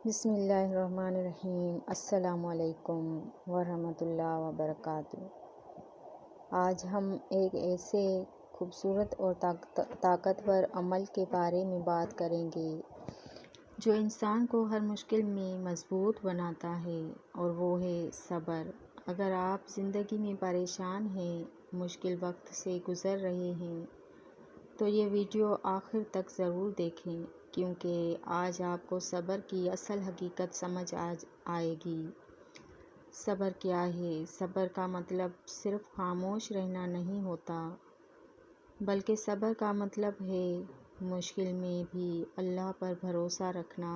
بسم اللہ الرحمن الرحیم۔ السلام علیکم ورحمۃ اللہ وبرکاتہ۔ آج ہم ایک ایسے خوبصورت اور طاقتور عمل کے بارے میں بات کریں گے جو انسان کو ہر مشکل میں مضبوط بناتا ہے، اور وہ ہے صبر۔ اگر آپ زندگی میں پریشان ہیں، مشکل وقت سے گزر رہے ہیں، تو یہ ویڈیو آخر تک ضرور دیکھیں، کیونکہ آج آپ کو صبر کی اصل حقیقت سمجھ آئے گی۔ صبر کیا ہے؟ صبر کا مطلب صرف خاموش رہنا نہیں ہوتا، بلکہ صبر کا مطلب ہے مشکل میں بھی اللہ پر بھروسہ رکھنا،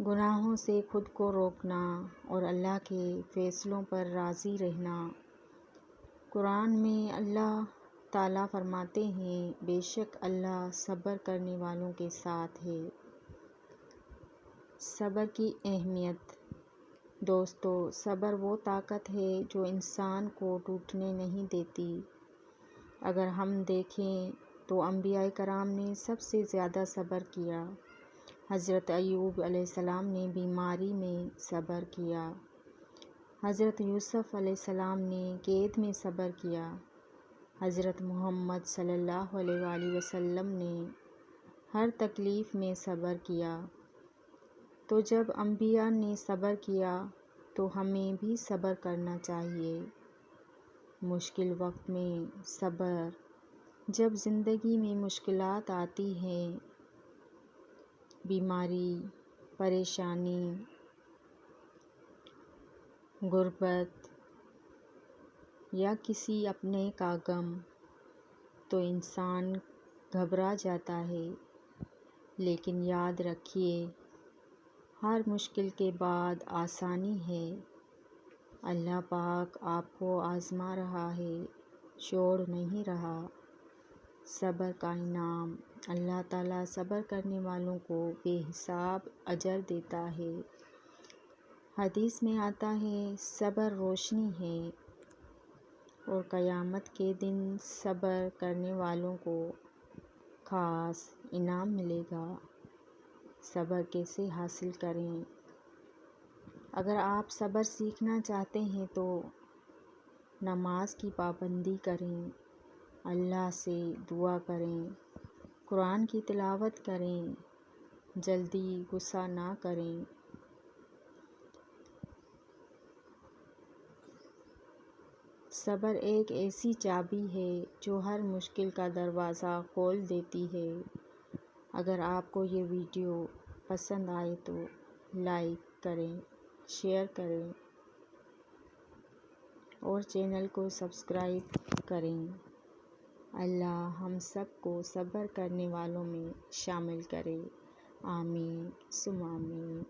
گناہوں سے خود کو روکنا اور اللہ کے فیصلوں پر راضی رہنا۔ قرآن میں اللہ تعالیٰ فرماتے ہیں، بے شک اللہ صبر کرنے والوں کے ساتھ ہے۔ صبر کی اہمیت۔ دوستو، صبر وہ طاقت ہے جو انسان کو ٹوٹنے نہیں دیتی۔ اگر ہم دیکھیں تو انبیاء کرام نے سب سے زیادہ صبر کیا۔ حضرت ایوب علیہ السلام نے بیماری میں صبر کیا۔ حضرت یوسف علیہ السلام نے قید میں صبر کیا۔ حضرت محمد صلی اللہ علیہ وآلہ وسلم نے ہر تکلیف میں صبر کیا۔ تو جب انبیاء نے صبر کیا تو ہمیں بھی صبر کرنا چاہیے۔ مشکل وقت میں صبر۔ جب زندگی میں مشکلات آتی ہیں، بیماری، پریشانی، غربت یا کسی اپنے کا غم، تو انسان گھبرا جاتا ہے۔ لیکن یاد رکھیے، ہر مشکل کے بعد آسانی ہے۔ اللہ پاک آپ کو آزما رہا ہے، چھوڑ نہیں رہا۔ صبر کا انعام۔ اللہ تعالیٰ صبر کرنے والوں کو بے حساب اجر دیتا ہے۔ حدیث میں آتا ہے، صبر روشنی ہے، اور قیامت کے دن صبر کرنے والوں کو خاص انعام ملے گا۔ صبر کیسے حاصل کریں؟ اگر آپ صبر سیکھنا چاہتے ہیں تو نماز کی پابندی کریں، اللہ سے دعا کریں، قرآن کی تلاوت کریں، جلدی غصہ نہ کریں۔ صبر ایک ایسی چابی ہے جو ہر مشکل کا دروازہ کھول دیتی ہے۔ اگر آپ کو یہ ویڈیو پسند آئے تو لائک کریں، شیئر کریں اور چینل کو سبسکرائب کریں۔ اللہ ہم سب کو صبر کرنے والوں میں شامل کرے۔ آمین ثم آمین۔